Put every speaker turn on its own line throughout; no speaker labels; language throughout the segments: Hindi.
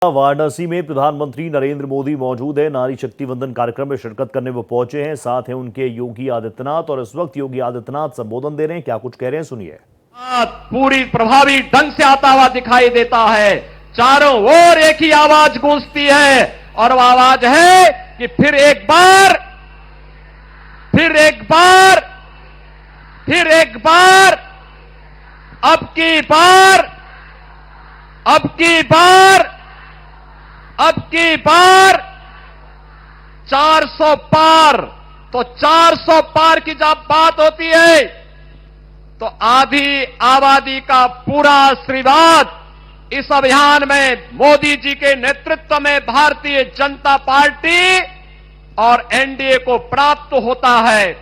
वाराणसी में प्रधानमंत्री नरेंद्र मोदी मौजूद है। नारी शक्ति वंदन कार्यक्रम में शिरकत करने वो पहुंचे हैं। साथ हैं उनके योगी आदित्यनाथ और इस वक्त योगी आदित्यनाथ संबोधन दे रहे हैं। क्या कुछ कह रहे हैं, सुनिए।
पूरी प्रभावी ढंग से आता हुआ दिखाई देता है। चारों ओर एक ही आवाज गूंजती है और वह आवाज है कि फिर एक बार अब की बार 400 पार। तो 400 पार की जब बात होती है तो आधी आबादी का पूरा आशीर्वाद इस अभियान में मोदी जी के नेतृत्व में भारतीय जनता पार्टी और एनडीए को प्राप्त होता है।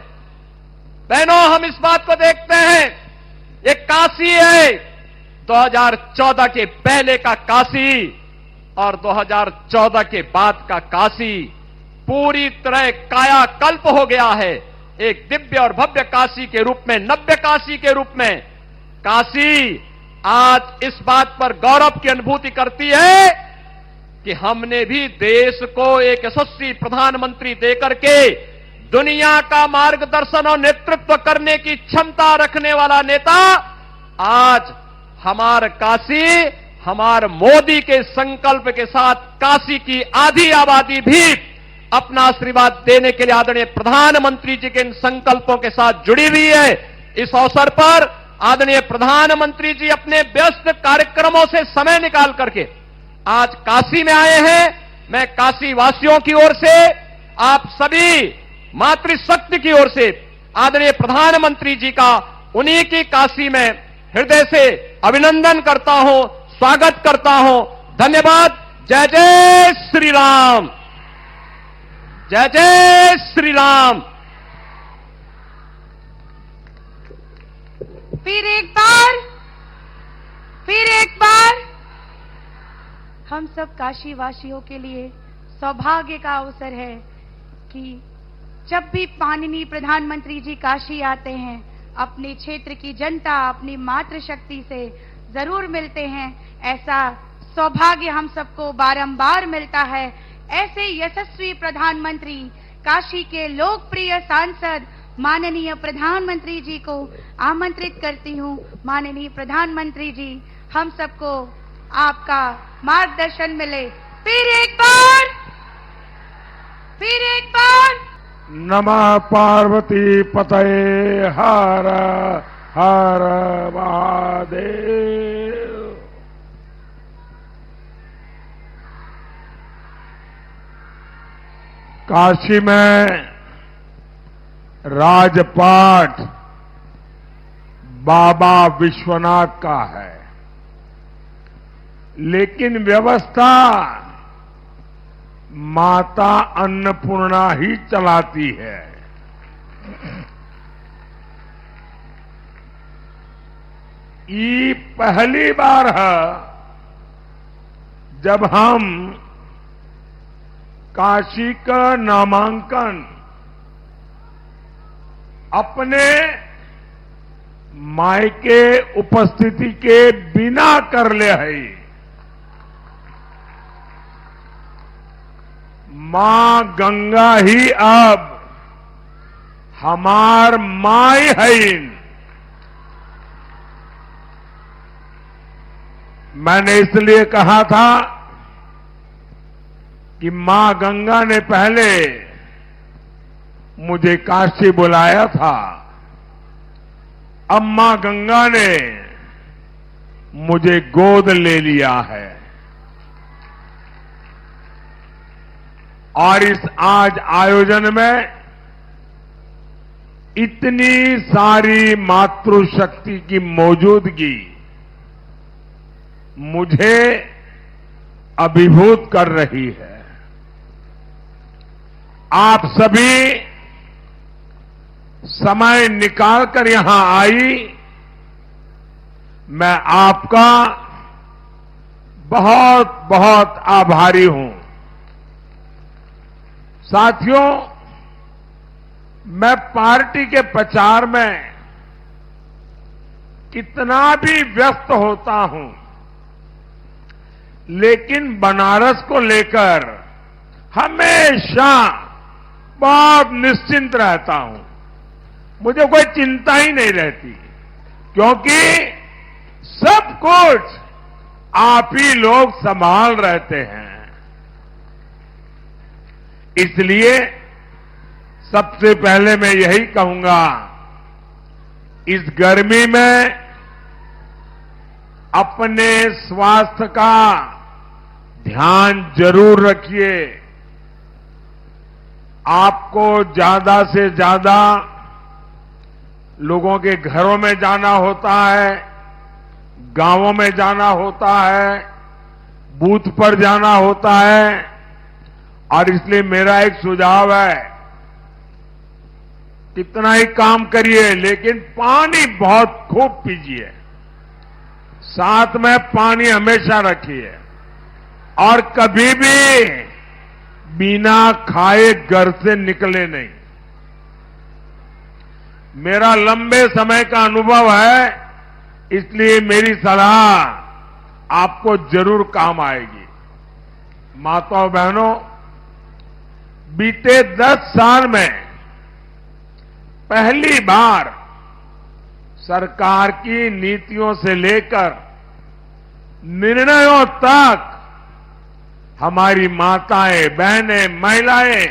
बहनों, हम इस बात को देखते हैं, ये काशी है, 2014 के पहले का काशी और 2014 के बाद का काशी पूरी तरह कायाकल्प हो गया है। एक दिव्य और भव्य काशी के रूप में, नव्य काशी के रूप में काशी आज इस बात पर गौरव की अनुभूति करती है कि हमने भी देश को एक यशस्वी प्रधानमंत्री देकर के दुनिया का मार्गदर्शन और नेतृत्व करने की क्षमता रखने वाला नेता आज हमार काशी, हमार मोदी के संकल्प के साथ काशी की आधी आबादी भी अपना आशीर्वाद देने के लिए आदरणीय प्रधानमंत्री जी के इन संकल्पों के साथ जुड़ी हुई है। इस अवसर पर आदरणीय प्रधानमंत्री जी अपने व्यस्त कार्यक्रमों से समय निकाल करके आज काशी में आए हैं। मैं काशी वासियों की ओर से, आप सभी मातृशक्ति की ओर से आदरणीय प्रधानमंत्री जी का उन्हीं की काशी में हृदय से अभिनंदन करता हूं, स्वागत करता हूं। धन्यवाद। जय जय श्री राम, जय जय श्री राम।
फिर एक बार हम सब काशी वासियों के लिए सौभाग्य का अवसर है कि जब भी माननीय प्रधानमंत्री जी काशी आते हैं, अपने क्षेत्र की जनता अपनी मातृशक्ति से जरूर मिलते हैं। ऐसा सौभाग्य हम सबको बारंबार मिलता है। ऐसे यशस्वी प्रधानमंत्री, काशी के लोकप्रिय सांसद माननीय प्रधानमंत्री जी को आमंत्रित करती हूं। माननीय प्रधानमंत्री जी, हम सबको आपका मार्गदर्शन मिले। फिर एक बार
नमः पार्वती पतये हर हर महादेव। काशी में राजपाट बाबा विश्वनाथ का है, लेकिन व्यवस्था माता अन्नपूर्णा ही चलाती है। ये पहली बार है जब हम काशी का नामांकन अपने मायके उपस्थिति के बिना कर ले है। मां गंगा ही अब हमार माई है। मैंने इसलिए कहा था कि मां गंगा ने पहले मुझे काशी बुलाया था, अब मां गंगा ने मुझे गोद ले लिया है। और इस आज आयोजन में इतनी सारी मातृशक्ति की मौजूदगी मुझे अभिभूत कर रही है। आप सभी समय निकालकर यहां आई, मैं आपका बहुत बहुत आभारी हूं। साथियों, मैं पार्टी के प्रचार में कितना भी व्यस्त होता हूं, लेकिन बनारस को लेकर हमेशा बहुत निश्चिंत रहता हूं। मुझे कोई चिंता ही नहीं रहती, क्योंकि सब कुछ आप ही लोग संभाल रहते हैं। इसलिए सबसे पहले मैं यही कहूंगा, इस गर्मी में अपने स्वास्थ्य का ध्यान जरूर रखिए। आपको ज्यादा से ज्यादा लोगों के घरों में जाना होता है, गांवों में जाना होता है, बूथ पर जाना होता है, और इसलिए मेरा एक सुझाव है, कितना ही काम करिए लेकिन पानी बहुत खूब पीजिए, साथ में पानी हमेशा रखिए, और कभी भी बिना खाए घर से निकले नहीं। मेरा लंबे समय का अनुभव है, इसलिए मेरी सलाह आपको जरूर काम आएगी। माताओं बहनों, बीते 10 साल में पहली बार सरकार की नीतियों से लेकर निर्णयों तक हमारी माताएं, बहनें, महिलाएं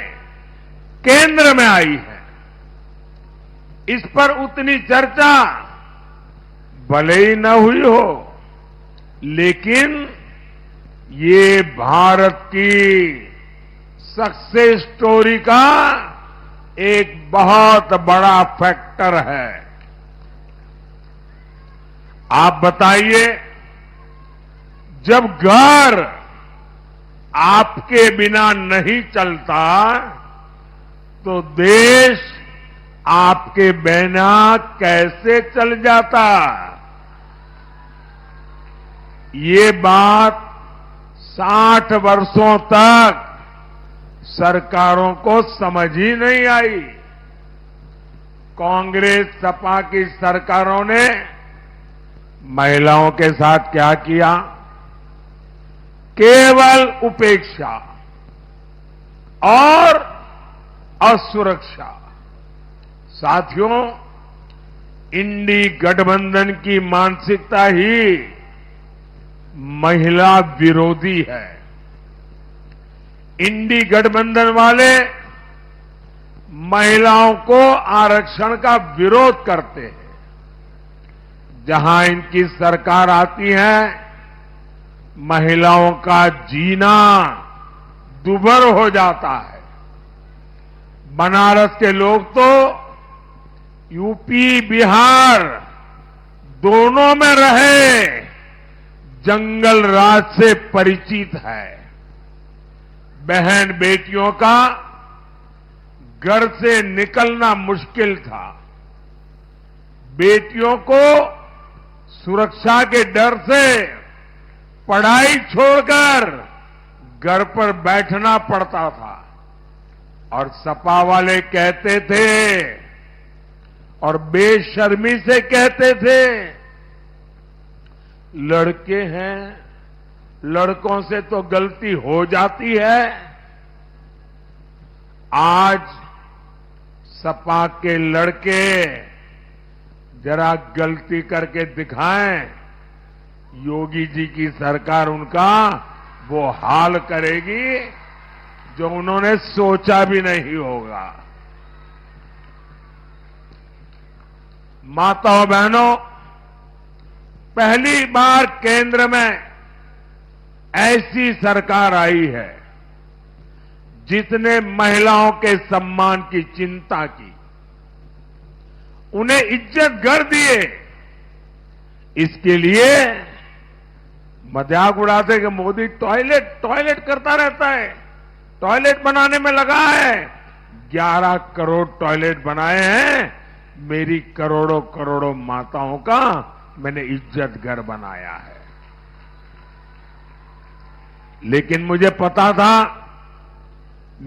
केंद्र में आई हैं। इस पर उतनी चर्चा भले ही न हुई हो, लेकिन ये भारत की सक्सेस स्टोरी का एक बहुत बड़ा फैक्टर है। आप बताइए, जब घर आपके बिना नहीं चलता तो देश आपके बिना कैसे चल जाता? ये बात 60 वर्षों तक सरकारों को समझ ही नहीं आई। कांग्रेस सपा की सरकारों ने महिलाओं के साथ क्या किया? केवल उपेक्षा और असुरक्षा। साथियों, इंडी गठबंधन की मानसिकता ही महिला विरोधी है। इंडी गठबंधन वाले महिलाओं को आरक्षण का विरोध करते हैं। जहां इनकी सरकार आती है, महिलाओं का जीना दुभर हो जाता है। बनारस के लोग तो यूपी, बिहार दोनों में रहे जंगल राज से परिचित है। बहन बेटियों का घर से निकलना मुश्किल था। बेटियों को सुरक्षा के डर से पढ़ाई छोड़कर घर पर बैठना पड़ता था, और सपा वाले कहते थे और बेशर्मी से कहते थे, लड़के हैं, लड़कों से तो गलती हो जाती है। आज सपा के लड़के जरा गलती करके दिखाएं, योगी जी की सरकार उनका वो हाल करेगी जो उन्होंने सोचा भी नहीं होगा। माताओं बहनों, पहली बार केंद्र में ऐसी सरकार आई है जिसने महिलाओं के सम्मान की चिंता की, उन्हें इज्जत घर दिए। इसके लिए मजाक उड़ाते कि मोदी टॉयलेट करता रहता है, टॉयलेट बनाने में लगा है। 11 करोड़ टॉयलेट बनाए हैं। मेरी करोड़ों करोड़ों माताओं का मैंने इज्जत घर बनाया है। लेकिन मुझे पता था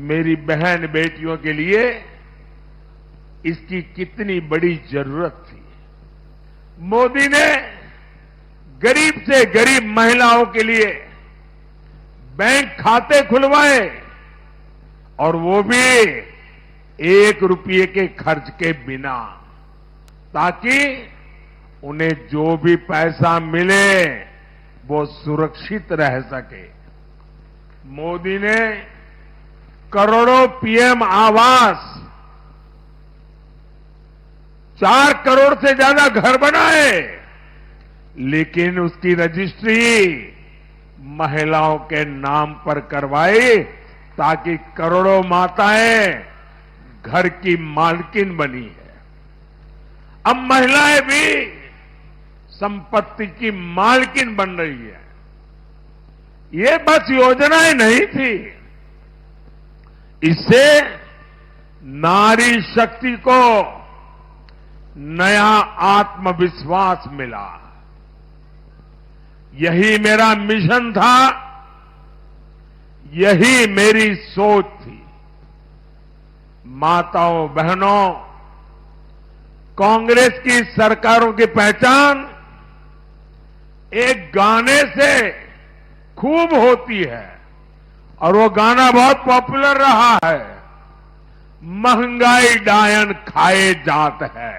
मेरी बहन बेटियों के लिए इसकी कितनी बड़ी जरूरत थी। मोदी ने गरीब से गरीब महिलाओं के लिए बैंक खाते खुलवाए और वो भी 1 रुपये के खर्च के बिना, ताकि उन्हें जो भी पैसा मिले वो सुरक्षित रह सके। मोदी ने करोड़ों पीएम आवास, 4 करोड़ से ज्यादा घर बनाए, लेकिन उसकी रजिस्ट्री महिलाओं के नाम पर करवाई ताकि करोड़ों माताएं घर की मालकिन बनी है। अब महिलाएं भी संपत्ति की मालकिन बन रही है। ये बस योजनाएं नहीं थी, इससे नारी शक्ति को नया आत्मविश्वास मिला। यही मेरा मिशन था, यही मेरी सोच थी। माताओं बहनों, कांग्रेस की सरकारों की पहचान एक गाने से खूब होती है और वो गाना बहुत पॉपुलर रहा है, महंगाई डायन खाए जात है।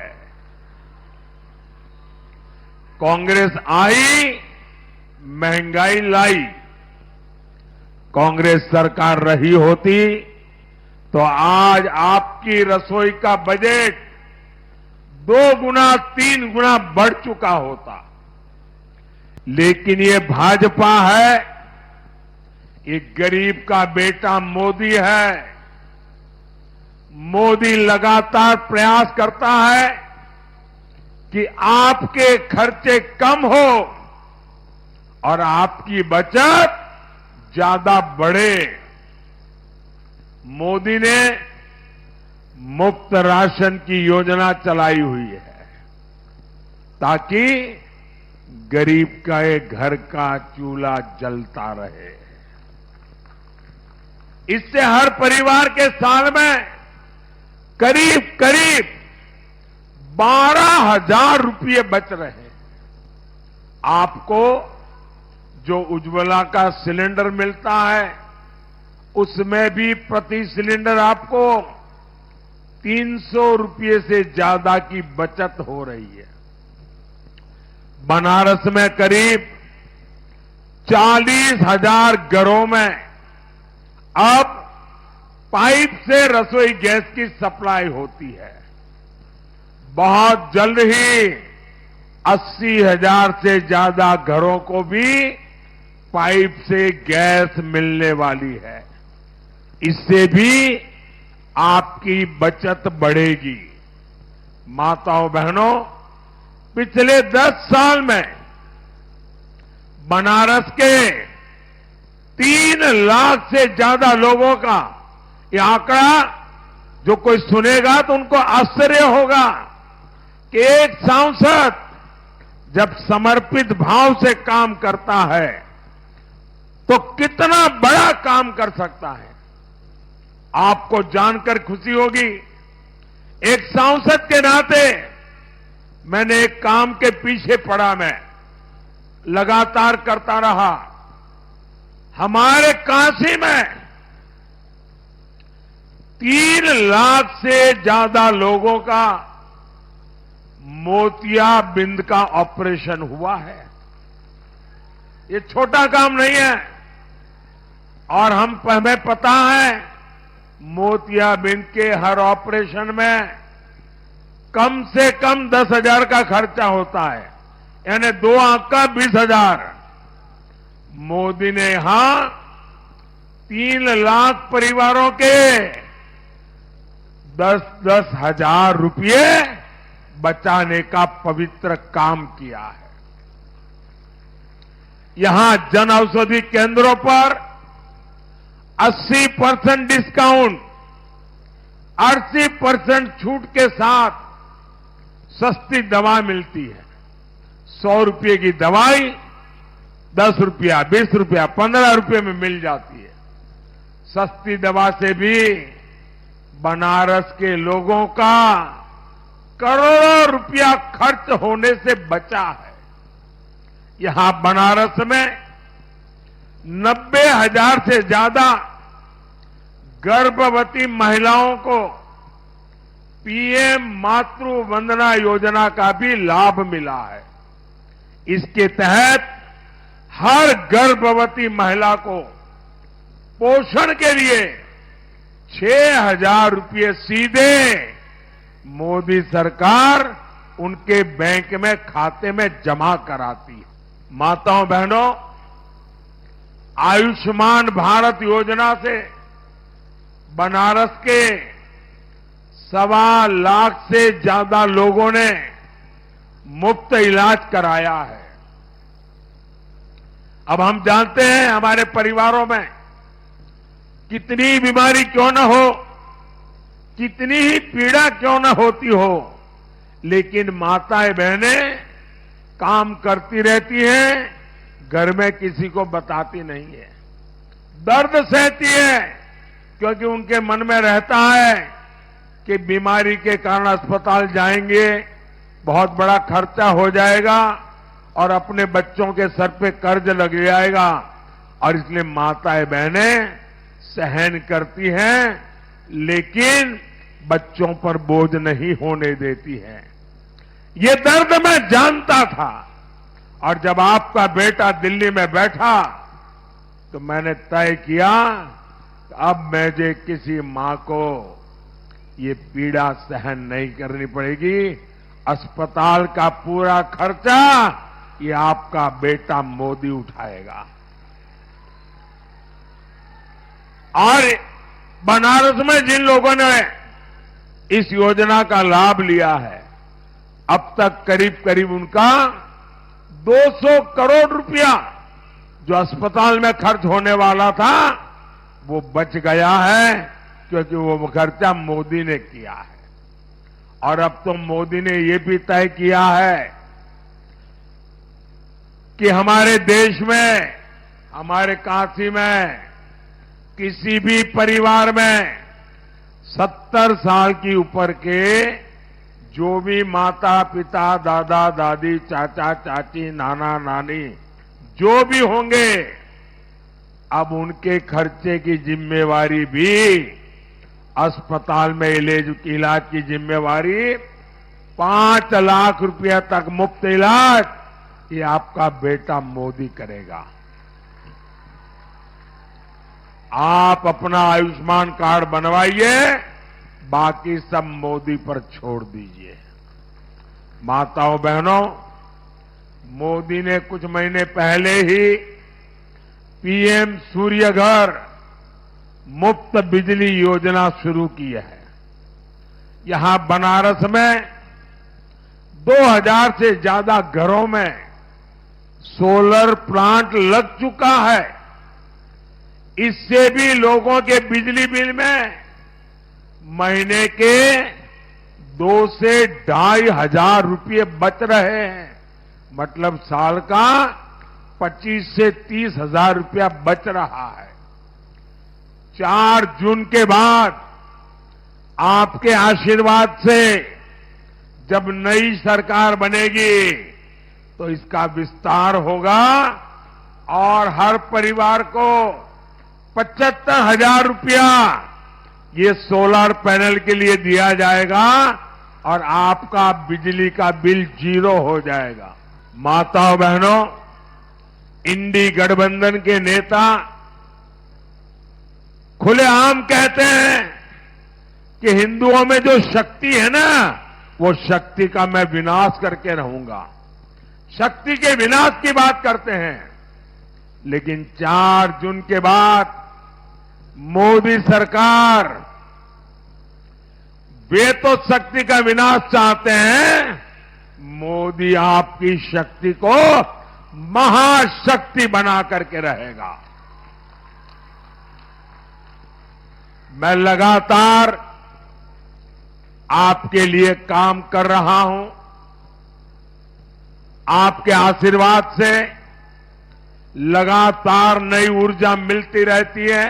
कांग्रेस आई, महंगाई लाई। कांग्रेस सरकार रही होती तो आज आपकी रसोई का बजट 2 गुना 3 गुना बढ़ चुका होता। लेकिन ये भाजपा है, ये गरीब का बेटा मोदी है। मोदी लगातार प्रयास करता है कि आपके खर्चे कम हो और आपकी बचत ज्यादा बढ़े। मोदी ने मुफ्त राशन की योजना चलाई हुई है ताकि गरीब का एक घर का चूल्हा जलता रहे। इससे हर परिवार के साल में करीब करीब 12,000 रुपये बच रहे हैं। आपको जो उज्ज्वला का सिलेंडर मिलता है उसमें भी प्रति सिलेंडर आपको 300 रुपये से ज्यादा की बचत हो रही है। बनारस में करीब 40,000 घरों में अब पाइप से रसोई गैस की सप्लाई होती है। बहुत जल्द ही 80,000 से ज्यादा घरों को भी पाइप से गैस मिलने वाली है। इससे भी आपकी बचत बढ़ेगी। माताओं बहनों, पिछले 10 साल में बनारस के 3 लाख से ज्यादा लोगों का ये आंकड़ा जो कोई सुनेगा तो उनको आश्चर्य होगा कि एक सांसद जब समर्पित भाव से काम करता है तो कितना बड़ा काम कर सकता है। आपको जानकर खुशी होगी, एक सांसद के नाते मैंने एक काम के पीछे पड़ा, मैं लगातार करता रहा। हमारे काशी में 3 लाख से ज्यादा लोगों का मोतियाबिंद का ऑपरेशन हुआ है। ये छोटा काम नहीं है और हमें पता है मोतियाबिंद के हर ऑपरेशन में कम से कम 10,000 का खर्चा होता है, यानी 2 आंख का 20,000। मोदी ने यहां 3 लाख परिवारों के 10-10 हजार रुपये बचाने का पवित्र काम किया है। यहां जन औषधि केंद्रों पर 80% डिस्काउंट, 80% छूट के साथ सस्ती दवा मिलती है। 100 रुपये की दवाई 10 रुपया, 20 रुपया, 15 रुपये में मिल जाती है। सस्ती दवा से भी बनारस के लोगों का करोड़ों रुपया खर्च होने से बचा है। यहां बनारस में 90,000 से ज्यादा गर्भवती महिलाओं को पीएम मातृ वंदना योजना का भी लाभ मिला है। इसके तहत हर गर्भवती महिला को पोषण के लिए 6,000 रुपये सीधे मोदी सरकार उनके बैंक में खाते में जमा कराती है। माताओं बहनों, आयुष्मान भारत योजना से बनारस के 1.25 लाख से ज्यादा लोगों ने मुफ्त इलाज कराया है। अब हम जानते हैं हमारे परिवारों में कितनी बीमारी क्यों न हो, कितनी ही पीड़ा क्यों न होती हो, लेकिन माताएं बहनें काम करती रहती हैं, घर में किसी को बताती नहीं है, दर्द सहती है, क्योंकि उनके मन में रहता है कि बीमारी के कारण अस्पताल जाएंगे, बहुत बड़ा खर्चा हो जाएगा और अपने बच्चों के सर पे कर्ज लग जाएगा, और इसलिए माताएं बहनें सहन करती हैं, लेकिन बच्चों पर बोझ नहीं होने देती हैं। ये दर्द मैं जानता था, और जब आपका बेटा दिल्ली में बैठा तो मैंने तय किया कि अब मुझे किसी मां को ये पीड़ा सहन नहीं करनी पड़ेगी। अस्पताल का पूरा खर्चा ये आपका बेटा मोदी उठाएगा। और बनारस में जिन लोगों ने इस योजना का लाभ लिया है, अब तक करीब करीब उनका 200 करोड़ रुपया जो अस्पताल में खर्च होने वाला था वो बच गया है, क्योंकि वो खर्चा मोदी ने किया है। और अब तो मोदी ने ये भी तय किया है कि हमारे देश में, हमारे काशी में किसी भी परिवार में 70 साल की ऊपर के जो भी माता पिता, दादा दादी, चाचा चाची, नाना नानी जो भी होंगे, अब उनके खर्चे की जिम्मेवारी भी, अस्पताल में इलाज की जिम्मेवारी 5 लाख रुपया तक मुफ्त इलाज ये आपका बेटा मोदी करेगा। आप अपना आयुष्मान कार्ड बनवाइए, बाकी सब मोदी पर छोड़ दीजिए। माताओं बहनों, मोदी ने कुछ महीने पहले ही पीएम सूर्य घर मुफ्त बिजली योजना शुरू की है। यहां बनारस में 2000 से ज्यादा घरों में सोलर प्लांट लग चुका है। इससे भी लोगों के बिजली बिल में महीने के 2 से 2,500 रुपये बच रहे हैं। मतलब साल का 25 से 30,000 रुपया बच रहा है। 4 जून के बाद आपके आशीर्वाद से जब नई सरकार बनेगी तो इसका विस्तार होगा और हर परिवार को 75,000 रुपया ये सोलर पैनल के लिए दिया जाएगा और आपका बिजली का बिल 0 हो जाएगा। माताओं बहनों, इंडी गठबंधन के नेता खुलेआम कहते हैं कि हिंदुओं में जो शक्ति है ना, वो शक्ति का मैं विनाश करके रहूंगा। शक्ति के विनाश की बात करते हैं, लेकिन 4 जून के बाद मोदी सरकार वे तो शक्ति का विनाश चाहते हैं, मोदी आपकी शक्ति को महाशक्ति बना करके रहेगा। मैं लगातार आपके लिए काम कर रहा हूं। आपके आशीर्वाद से लगातार नई ऊर्जा मिलती रहती है।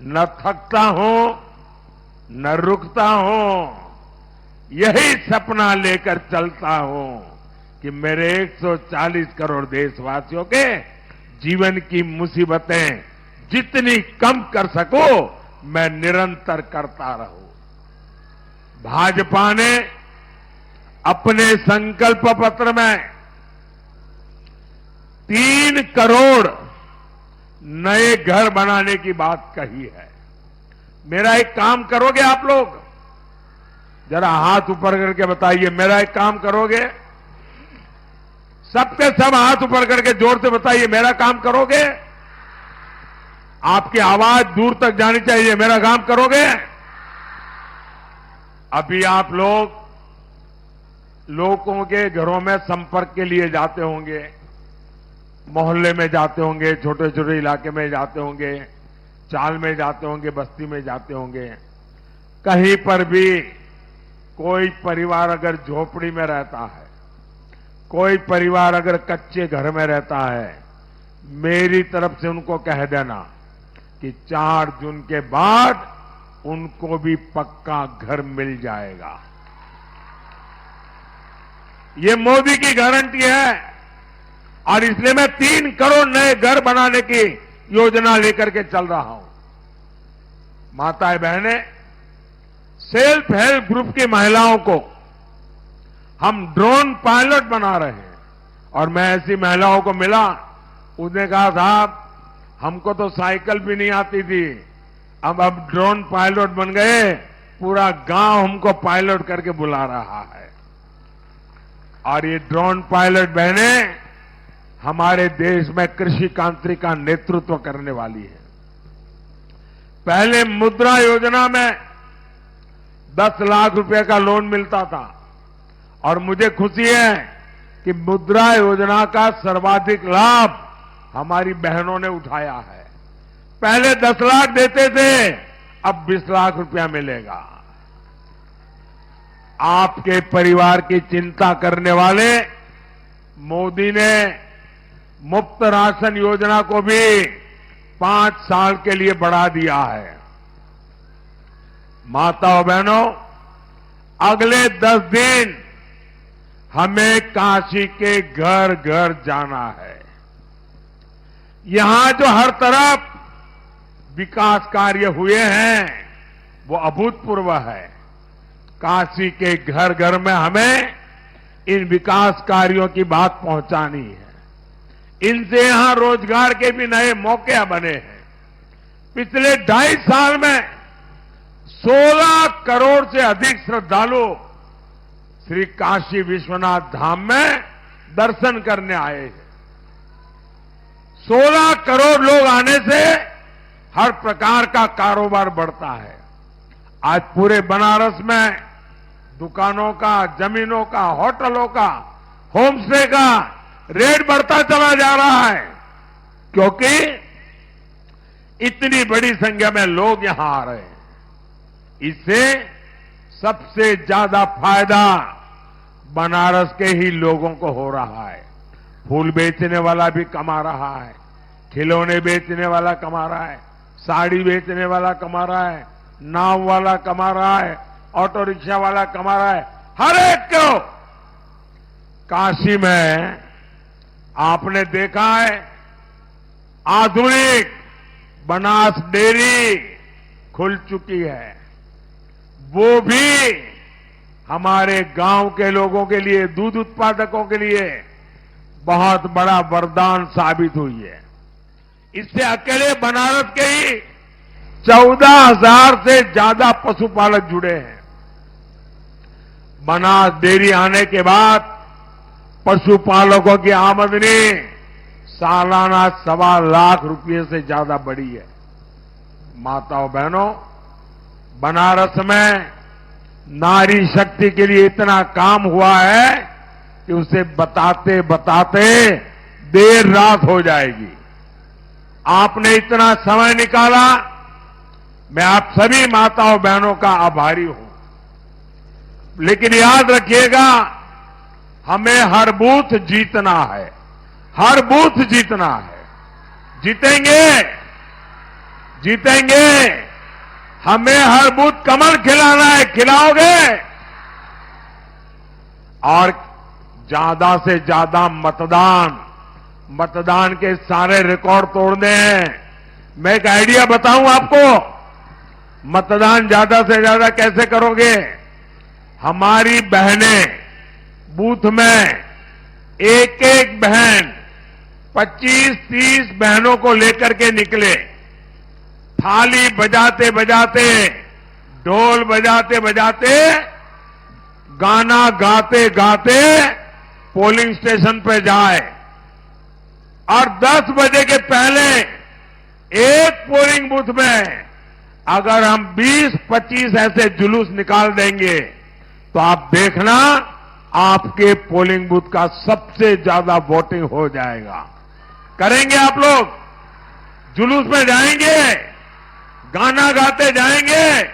न थकता हूं, न रुकता हूं। यही सपना लेकर चलता हूं कि मेरे 140 करोड़ देशवासियों के जीवन की मुसीबतें जितनी कम कर सको मैं निरंतर करता रहूं। भाजपा ने अपने संकल्प पत्र में 3 करोड़ नए घर बनाने की बात कही है। मेरा एक काम करोगे आप लोग? जरा हाथ ऊपर करके बताइए, मेरा एक काम करोगे? सबके सब हाथ ऊपर करके जोर से बताइए, मेरा काम करोगे? आपकी आवाज दूर तक जानी चाहिए, मेरा काम करोगे? अभी आप लोगों के घरों में संपर्क के लिए जाते होंगे, मोहल्ले में जाते होंगे, छोटे छोटे इलाके में जाते होंगे, चाल में जाते होंगे, बस्ती में जाते होंगे। कहीं पर भी कोई परिवार अगर झोपड़ी में रहता है, कोई परिवार अगर कच्चे घर में रहता है, मेरी तरफ से उनको कह देना कि 4 जून के बाद उनको भी पक्का घर मिल जाएगा। ये मोदी की गारंटी है और इसलिए मैं 3 करोड़ नए घर बनाने की योजना लेकर के चल रहा हूं। माताएं बहनें, सेल्फ हेल्प ग्रुप की महिलाओं को हम ड्रोन पायलट बना रहे हैं और मैं ऐसी महिलाओं को मिला, उसने कहा साहब हमको तो साइकिल भी नहीं आती थी, अब ड्रोन पायलट बन गए, पूरा गांव हमको पायलट करके बुला रहा है। और ये ड्रोन पायलट बहनें हमारे देश में कृषि क्रांति का नेतृत्व करने वाली है। पहले मुद्रा योजना में 10 लाख रुपए का लोन मिलता था और मुझे खुशी है कि मुद्रा योजना का सर्वाधिक लाभ हमारी बहनों ने उठाया है। पहले 10 लाख देते थे, अब 20 लाख रुपया मिलेगा। आपके परिवार की चिंता करने वाले मोदी ने मुफ्त राशन योजना को भी 5 साल के लिए बढ़ा दिया है। माताओं बहनों, अगले 10 दिन हमें काशी के घर घर जाना है। यहां जो हर तरफ विकास कार्य हुए हैं वो अभूतपूर्व है। काशी के घर घर में हमें इन विकास कार्यों की बात पहुंचानी है। इनसे यहां रोजगार के भी नए मौके बने हैं। पिछले 2.5 साल में 16 करोड़ से अधिक श्रद्धालु श्री काशी विश्वनाथ धाम में दर्शन करने आए हैं। 16 करोड़ लोग आने से हर प्रकार का कारोबार बढ़ता है। आज पूरे बनारस में दुकानों का, जमीनों का, होटलों का, होमस्टे का रेट बढ़ता चला जा रहा है, क्योंकि इतनी बड़ी संख्या में लोग यहां आ रहे हैं। इससे सबसे ज्यादा फायदा बनारस के ही लोगों को हो रहा है। फूल बेचने वाला भी कमा रहा है, खिलौने बेचने वाला कमा रहा है, साड़ी बेचने वाला कमा रहा है, नाव वाला कमा रहा है, ऑटो रिक्शा वाला कमा रहा है। हर एक को काशी में आपने देखा है आधुनिक बनास डेयरी खुल चुकी है। वो भी हमारे गांव के लोगों के लिए, दूध उत्पादकों के लिए बहुत बड़ा वरदान साबित हुई है। इससे अकेले बनारस के ही 14,000 से ज्यादा पशुपालक जुड़े हैं। बनास डेयरी आने के बाद पशुपालकों की आमदनी सालाना 1.25 लाख रुपये से ज्यादा बढ़ी है। माताओं बहनों, बनारस में नारी शक्ति के लिए इतना काम हुआ है कि उसे बताते बताते देर रात हो जाएगी। आपने इतना समय निकाला, मैं आप सभी माताओं बहनों का आभारी हूं। लेकिन याद रखिएगा, हमें हर बूथ जीतना है, हर बूथ जीतना है। जीतेंगे, जीतेंगे। हमें हर बूथ कमल खिलाना है, खिलाओगे? और ज्यादा से ज्यादा मतदान मतदान के सारे रिकॉर्ड तोड़ने हैं। मैं एक आइडिया बताऊं आपको, मतदान ज्यादा से ज्यादा कैसे करोगे। हमारी बहनें बूथ में एक एक बहन 25-30 बहनों को लेकर के निकले, थाली बजाते बजाते, ढोल बजाते बजाते, गाना गाते गाते पोलिंग स्टेशन पे जाए और 10 बजे के पहले एक पोलिंग बूथ में अगर हम 20-25 ऐसे जुलूस निकाल देंगे तो आप देखना आपके पोलिंग बूथ का सबसे ज्यादा वोटिंग हो जाएगा। करेंगे आप लोग? जुलूस में जाएंगे, गाना गाते जाएंगे,